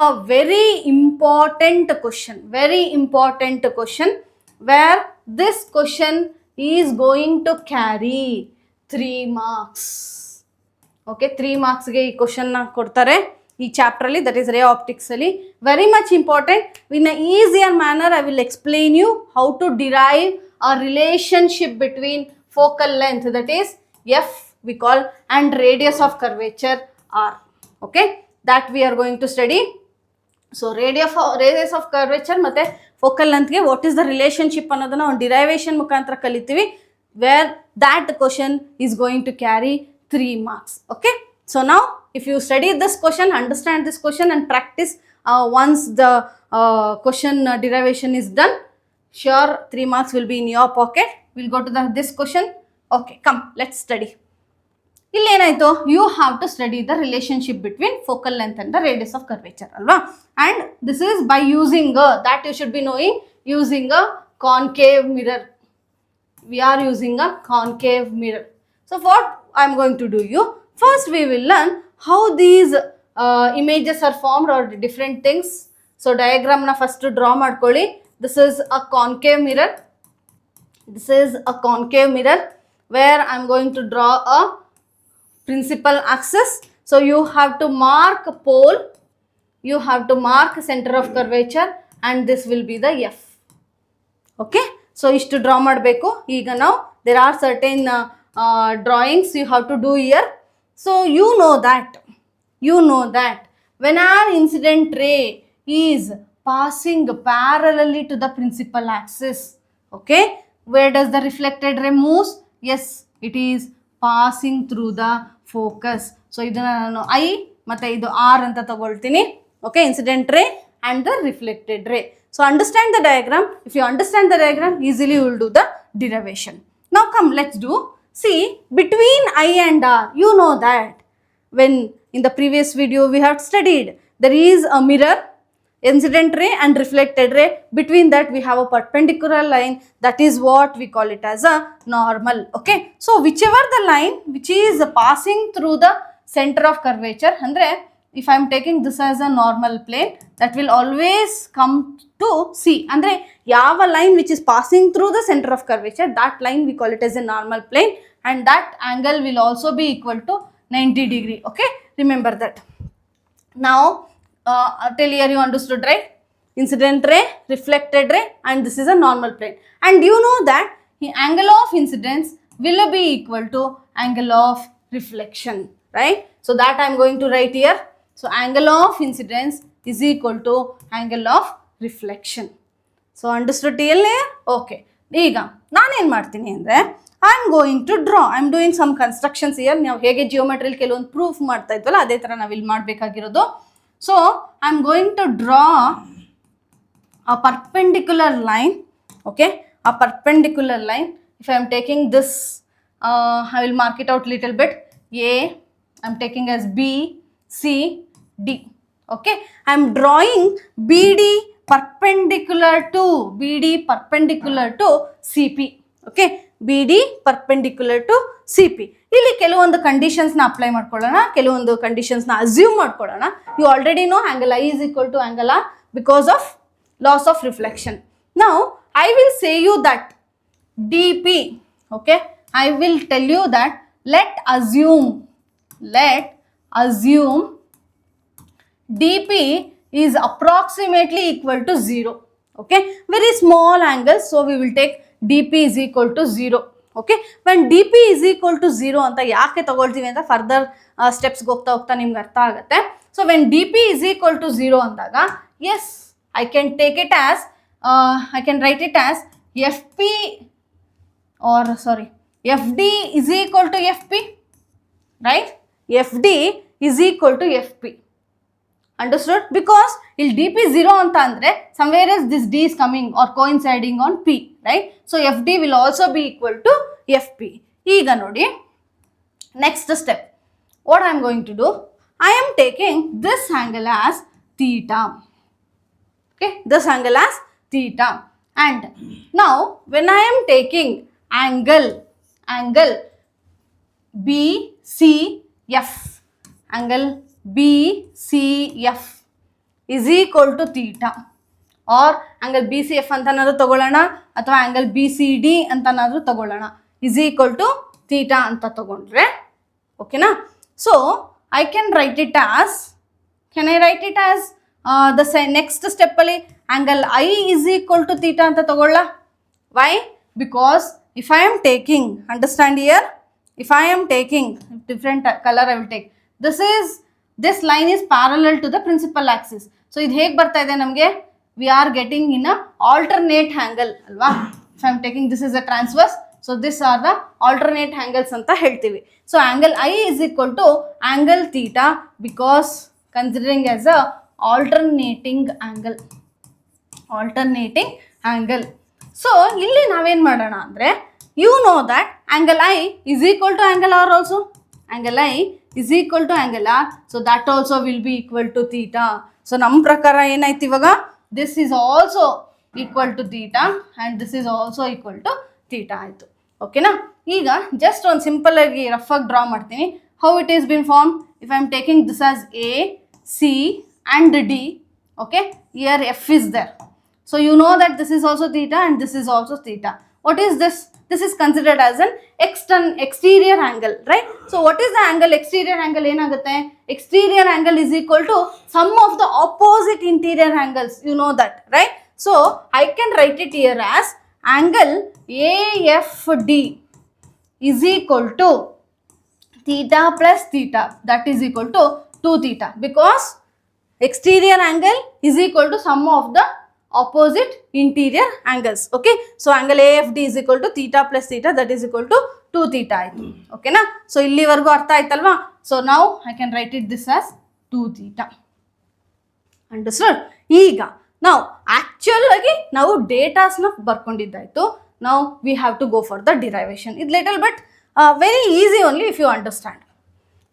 A very important question, where this question is going to carry 3 marks. Okay, 3 marks ge ee question na kodtare ee chapter alli, that is ray optics alli. Very much important. In an easier manner I will explain you how to derive a relationship between focal length, that is f we call, and radius of curvature r. Okay, that we are going to study. So radius of curvature ಮತ್ತೆ focal length ಗೆ what is the relationship ಅನ್ನೋದನ್ನ ಒಂದು derivation ಮುಖಾಂತರ ಕಲಿತೀವಿ, where that question is going to carry 3 marks. Okay, so now if you study this question, understand this question and practice once the question derivation is done, sure 3 marks will be in your pocket. We'll go to this question. Okay, come, let's study. ಇಲ್ಲಿ ಏನಾಯ್ತು, you have to study the relationship between focal length and the radius of curvature ಅಲ್ವಾ. And this is by using that you should be knowing, using a concave mirror. We are using a concave mirror. So what I am going to do you, first we will learn how these images are formed or different things. So diagram na first draw ಮಾಡ್ಕೊಳ್ಳಿ. This is a concave mirror. This is a concave mirror where I am going to draw a principal axis. So you have to mark pole, you have to mark center of curvature, and this will be the f. Okay, so ishtu draw ಮಾಡಬೇಕು. ಈಗ ನಾವು there are certain drawings you have to do here. So you know that when our incident ray is passing parallelly to the principal axis, okay, where does the reflected ray moves? Yes, it is passing through the focus. So ಇದನ್ನ ನಾನು I ಮತ್ತೆ ಇದು R ಅಂತ ತಗೊಳ್ತೀನಿ. Okay, incident ray and the reflected ray. So understand the diagram. If you understand the diagram, easily you will do the derivation. Now come, let's do. See, between I and R, you know that when in the previous video we have studied, there is a mirror, incident ray and reflected ray. Between that we have a perpendicular line, that is what we call it as a normal. Okay, so whichever the line which is passing through the center of curvature, andre if I am taking this as a normal plane, that will always come to C. Andre yava line which is passing through the center of curvature, that line we call it as a normal plane, and that angle will also be equal to 90 degree. Okay, remember that. Now till here you understood, right? Incident ray, reflected ray, and this is a normal plane. And you know that the angle of incidence will be equal to angle of reflection, right? So that I am going to write here. So angle of incidence is equal to angle of reflection. So understood till here? Okay. ಈಗ ನಾನು ಏನು ಮಾಡ್ತೀನಿ ಅಂದರೆ, I am going to draw. I am doing some constructions here. ನಾವು ಹೇಗೆ ಜಿಯೋಮೆಟ್ರಿಯಲ್ಲಿ ಕೆಲವೊಂದು proof ಮಾಡ್ತಾ ಇದ್ವಲ್ಲ, ಅದೇ ಥರ ನಾವು ಇಲ್ಲಿ ಮಾಡಬೇಕಾಗಿರೋದು. So I am going to draw a perpendicular line. Okay, a perpendicular line. If I am taking this, I will mark it out little bit. A, I am taking as B, C, D. Okay, I am drawing BD perpendicular to CP. Okay, BD perpendicular to CP. ಇಲ್ಲಿ ಕೆಲವೊಂದು ಕಂಡೀಷನ್ಸ್ನ apply ಮಾಡ್ಕೊಳ್ಳೋಣ, ಕೆಲವೊಂದು ಕಂಡೀಷನ್ಸ್ನ assume ಮಾಡ್ಕೊಳ್ಳೋಣ. You already know angle I is equal to angle R because of loss of reflection. Now I will say you that DP, okay, I will tell you that let assume DP is approximately equal to 0. Okay, very small angle, so we will take DP is equal to 0. Okay, when DP is equal to 0 ಅಂತ ಯಾಕೆ ತಗೊಳ್ತೀವಿ ಅಂತ further ಸ್ಟೆಪ್ಸ್ಗೆ ಹೋಗ್ತಾ ನಿಮ್ಗೆ ಅರ್ಥ ಆಗುತ್ತೆ. So when DP is equal to 0 ಅಂದಾಗ, yes, I can take it as I can write it as FP, or sorry, FD is equal to FP, right? FD is equal to FP. Understood? Because ಇಲ್ಲಿ DP 0 ಅಂತ ಅಂದರೆ somewhere else this D is coming or coinciding on P, right? So FD will also be equal to FP. ಈಗ ನೋಡಿ, next step, what I am going to do, I am taking this angle as theta. Okay, this angle as theta. And now when I am taking angle BCF, angle BCF, is equal to theta, or angle B C F ಅಂತನಾದ್ರೂ ತಗೊಳ್ಳೋಣ ಅಥವಾ angle B C D ಅಂತನಾದ್ರೂ ತಗೊಳ್ಳೋಣ, is equal to theta ಅಂತ ತಗೊಂಡ್ರೆ ಓಕೆನಾ. So I can write it as, can I write it as next ಸ್ಟೆಪ್ಪಲ್ಲಿ angle I is equal to theta ಅಂತ ತಗೊಳ್ಳ. Why? Because if I am taking, understand here, if I am taking different color I will take, this line is parallel to the principal axis. So ಇದು ಹೇಗೆ ಬರ್ತಾ ಇದೆ ನಮಗೆ, we are getting in a alternate angle ಅಲ್ವಾ. if I am taking this is a transverse, so these are the alternate angles ಅಂತ ಹೇಳ್ತೀವಿ. so angle I is equal to angle theta because considering as a alternating angle. so ಇಲ್ಲಿ ನಾವೇನು ಮಾಡೋಣ ಅಂದರೆ, you know that angle I is equal to angle R also. Angle I is equal to angle R. So that also will be equal to theta. So ನಮ್ಮ ಪ್ರಕಾರ ಏನಾಯ್ತು ಇವಾಗ, this is also equal to theta and this is also equal to theta ಆಯಿತು. ಓಕೆನಾ. ಈಗ just ಒಂದು simple ಆಗಿ rough ಆಗಿ ಡ್ರಾ ಮಾಡ್ತೀನಿ. how it is been formed, if I am taking this as A, C and D, okay, here F is there. So you know that this is also theta and this is also theta. What is this? This is considered as an exterior angle, right? So what is the angle? Exterior angle ಏನಾಗುತ್ತೆ? Exterior angle is equal to sum of the opposite interior angles. You know that, right? So I can write it here as angle AFD is equal to theta plus theta, that is equal to 2 theta, because exterior angle is equal to sum of the opposite interior angles. Okay, so angle AFD is equal to theta plus theta, that is equal to 2 theta ಆಯಿತು. ಓಕೆನಾ. So ಇಲ್ಲಿವರೆಗೂ ಅರ್ಥ ಆಯ್ತಲ್ವಾ. So ನಾವು I can write it this as 2 theta. Understood. ಈಗ ನಾವು actual ಆಗಿ ನಾವು ಡೇಟಾಸ್ನ ಬರ್ಕೊಂಡಿದ್ದಾಯಿತು. ನಾವು we have to go for the derivation. ಇದು little but very easy only if you understand.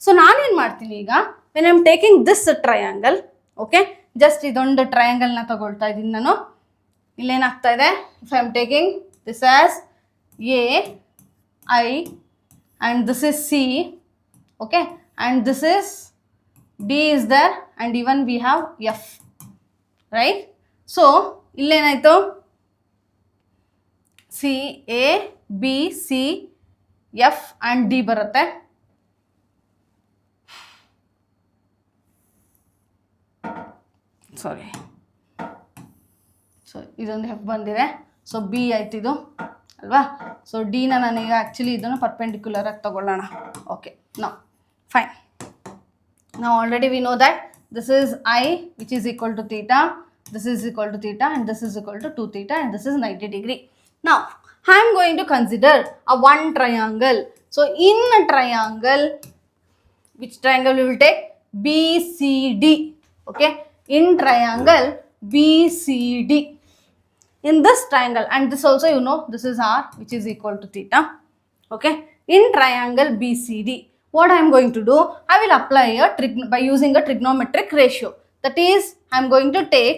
So ನಾನೇನು ಮಾಡ್ತೀನಿ ಈಗ, when I am taking this triangle, okay, just ಇದೊಂದು ಟ್ರಯಾಂಗಲ್ನ ತಗೊಳ್ತಾ ಇದ್ದೀನಿ ನಾನು. ಇಲ್ಲೇನಾಗ್ತಾ ಇದೆ, if I am taking this as A I and this is C, okay, and this is D is there and even we have F, right. So ಇಲ್ಲೇನಾಯಿತು, C A B C F and D ಬರುತ್ತೆ. Sorry, so ಇದೊಂದು F ಬಂದಿದೆ. So B ಆಯ್ತು ಇದು ಅಲ್ವಾ. So ಡಿನ ನಾನೀಗ actually ಇದನ್ನು perpendicular ಆಗಿ ತಗೊಳ್ಳೋಣ. Okay, no fine. ನಾವು already we know that this is I which is equal to theta, this is equal to theta and this is equal to 2 theta and this is 90 degree. Now I am going to consider a one triangle. So in a triangle, which triangle we will take? BCD. Okay, in triangle BCD, in this triangle, and this also you know this is R which is equal to theta. Okay, in triangle BCD, what I am going to do, I will apply a by using a trigonometric ratio. That is, I am going to take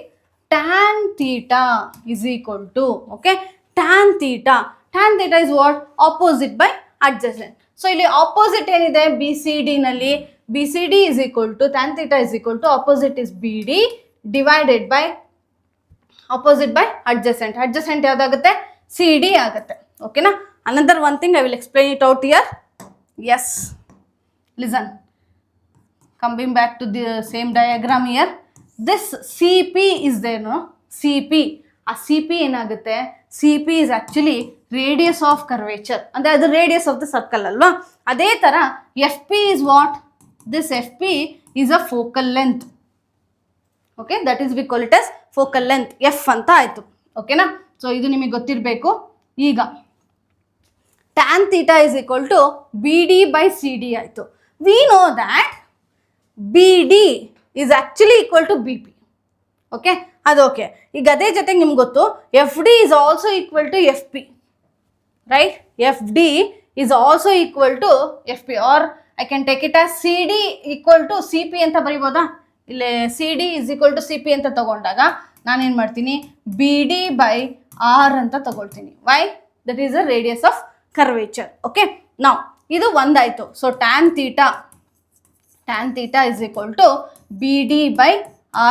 tan theta is equal to, okay, tan theta is what? Opposite by adjacent. So ಇಲ್ಲಿ opposite ಏನಿದೆ BCD ನಲ್ಲಿ, BCD is equal to tan theta is equal to opposite is BD divided by opposite by adjacent. Adjacent ಯಾವ್ದಾಗುತ್ತೆ? CD ಆಗುತ್ತೆ. ಓಕೆನಾ. Another one thing I will explain it out here. Yes, listen, coming back to the same diagram here, this CP is there, no? CP, a CP ಏನಾಗುತ್ತೆ? CP is actually radius of curvature, ಅಂದರೆ ಅದು radius of the circle ಅಲ್ವಾ. ಅದೇ ಥರ FP is what? This FP is a focal length. Okay, that is we call it as focal length, F ಅಂತ ಆಯಿತು. ಓಕೆನಾ. So ಇದು ನಿಮಗೆ ಗೊತ್ತಿರಬೇಕು. ಈಗ tan theta is equal to BD by CD ಆಯಿತು. We know that BD is actually equal to BP. Okay, ಅದು okay. ಈಗ ಅದೇ ಜೊತೆಗೆ ನಿಮ್ಗೆ ಗೊತ್ತು FD is also equal to FP, right? FD is also equal to FP, or I can take it as CD equal to CP ಅಂತ ಬರಿಬೋದಾ? ಇಲ್ಲಿ CD is equal to CP ಅಂತ ತಗೊಂಡಾಗ ನಾನೇನು ಮಾಡ್ತೀನಿ, BD by R ಅಂತ ತಗೊಳ್ತೀನಿ. Why? That is the radius of curvature. Okay, now ಇದು ಒಂದಾಯಿತು. So tan theta is equal to BD by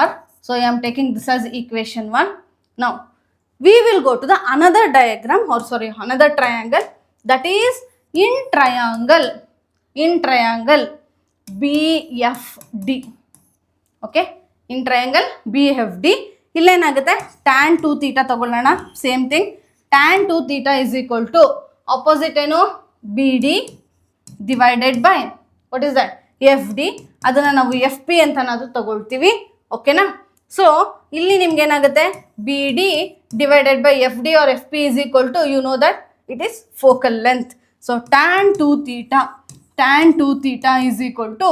R. So I am taking this as equation 1. Now we will go to the another diagram, or sorry, another triangle, that is in triangle BFD. Okay, in triangle BFD, ಇಲ್ಲೇನಾಗುತ್ತೆ tan 2 theta ತಗೊಳ್ಳೋಣ. Same thing, tan 2 theta is equal to opposite ಏನು BD divided by what is that FD, ಅದನ್ನ ನಾವು FP ಅಂತ ನಾವು ತಗೊಳ್ತೀವಿ. ಓಕೆನಾ? So ಇಲ್ಲಿ ನಿಮ್ಗೆ ಏನಾಗುತ್ತೆ BD divided by FD or FP is equal to, you know that it is focal length. So tan 2 theta is equal to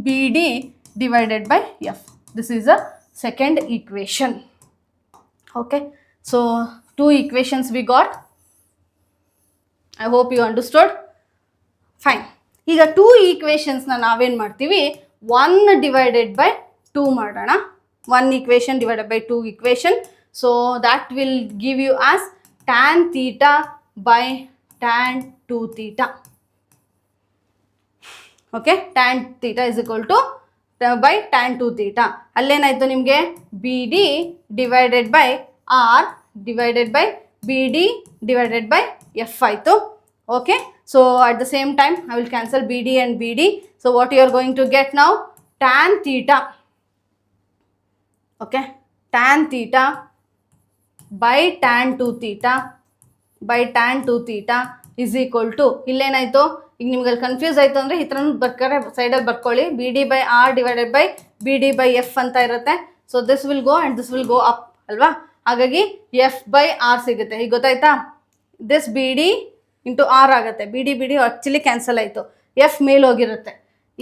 BD divided by F. This is a second equation. Okay, so 2 equations we got. I hope you understood. Fine. ಈಗ 2 equations ನಾವೇನು ಮಾಡ್ತೀವಿ, 1 divided by 2 ಮಾಡೋಣ. 1 equation divided by 2 equation. So that will give you as tan theta by tan 2 theta. Okay, tan theta is equal to by tan 2 theta. ಅಲ್ಲೇನಾಯ್ತು ನಿಮಗೆ BD divided by R divided by BD divided by F ಆಯಿತು. Okay, so at the same time I will cancel BD and BD. So what you are going to get now, tan theta, okay, tan theta by tan 2 theta by tan 2 theta is equal to, ಇಲ್ಲೇನಾಯಿತು, ಈಗ ನಿಮ್ಗೆ confuse ಆಯಿತು ಅಂದರೆ ಈ ಥರ ಬರ್ತಾರೆ, ಸೈಡಲ್ಲಿ ಬರ್ಕೊಳ್ಳಿ, BD by R divided by BD by F ಅಂತ ಇರುತ್ತೆ. So this will go and this will go up ಅಲ್ವಾ, ಹಾಗಾಗಿ F by R ಸಿಗುತ್ತೆ. ಈಗ ಗೊತ್ತಾಯ್ತಾ, ದಿಸ್ BD ಇಂಟು R ಆಗುತ್ತೆ. BD ಆ್ಯಕ್ಚುಲಿ ಕ್ಯಾನ್ಸಲ್ ಆಯಿತು, F ಮೇಲೆ ಹೋಗಿರುತ್ತೆ.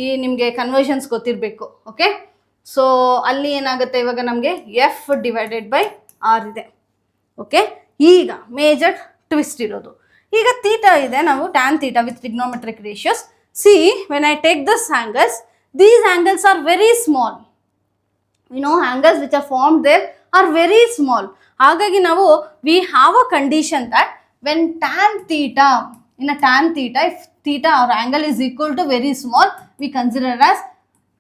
ಈ ನಿಮಗೆ ಕನ್ವರ್ಷನ್ಸ್ ಗೊತ್ತಿರಬೇಕು. ಓಕೆ, ಸೊ ಅಲ್ಲಿ ಏನಾಗುತ್ತೆ ಇವಾಗ ನಮಗೆ F divided by R ಇದೆ. ಓಕೆ, ಈಗ ಮೇಜರ್ ಟ್ವಿಸ್ಟ್ ಇರೋದು, ಈಗ ಥೀಟಾ ಇದೆ, ನಾವು tan theta with trigonometric ratios. See, when I take this angles, these angles are very small. You know, angles which are formed there are very small. ಹಾಗಾಗಿ ನಾವು we have a condition that when tan theta, in a tan theta, if theta or angle is equal to very small, we consider as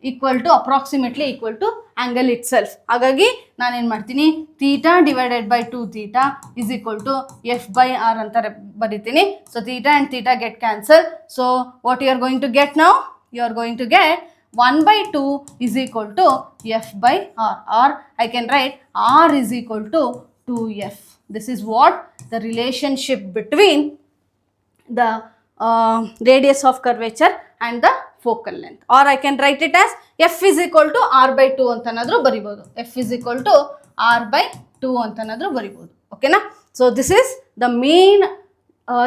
equal to, approximately equal to angle itself. ಹಾಗಾಗಿ ನಾನು ಏನು ಮಾಡ್ತೀನಿ, theta divided by 2 theta is equal to F by R ಅಂತ ಬರಿತೀನಿ. So theta and theta get cancelled. So what you are going to get now, you are going to get 1 by 2 is equal to F by R, or I can write R is equal to 2F. This is what the relationship between the radius of curvature and the focal length, or I can write it as F is equal to R by 2 ಅಂತನಾದರೂ ಬರಿಬೋದು. F is equal to R by 2 ಅಂತನಾದರೂ ಬರಿಬೋದು. ಓಕೆನಾ? So this is the main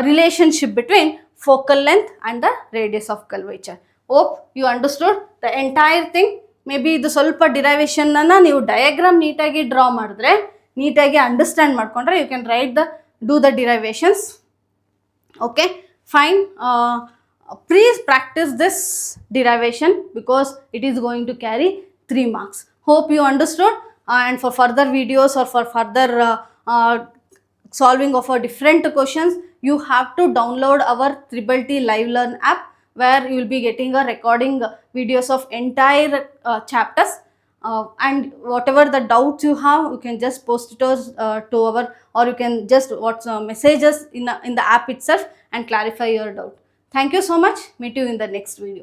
relationship between focal length and the radius of curvature. Hope you understood the entire thing. Maybe ಇದು ಸ್ವಲ್ಪ ಡಿರೈವೇಷನ್ನ ನೀವು diagram ನೀಟಾಗಿ draw ಮಾಡಿದ್ರೆ, ನೀಟಾಗಿ understand ಮಾಡ್ಕೊಂಡ್ರೆ, you can right do the derivations. Okay, fine. Please practice this derivation because it is going to carry 3 marks. Hope you understood, and for further videos or for further solving of our different questions, you have to download our Triple T Live Learn app, where you will be getting a recording videos of entire chapters, and whatever the doubts you have, you can just post it to our, or you can just message us in the app itself and clarify your doubt. Thank you so much. Meet you in the next video.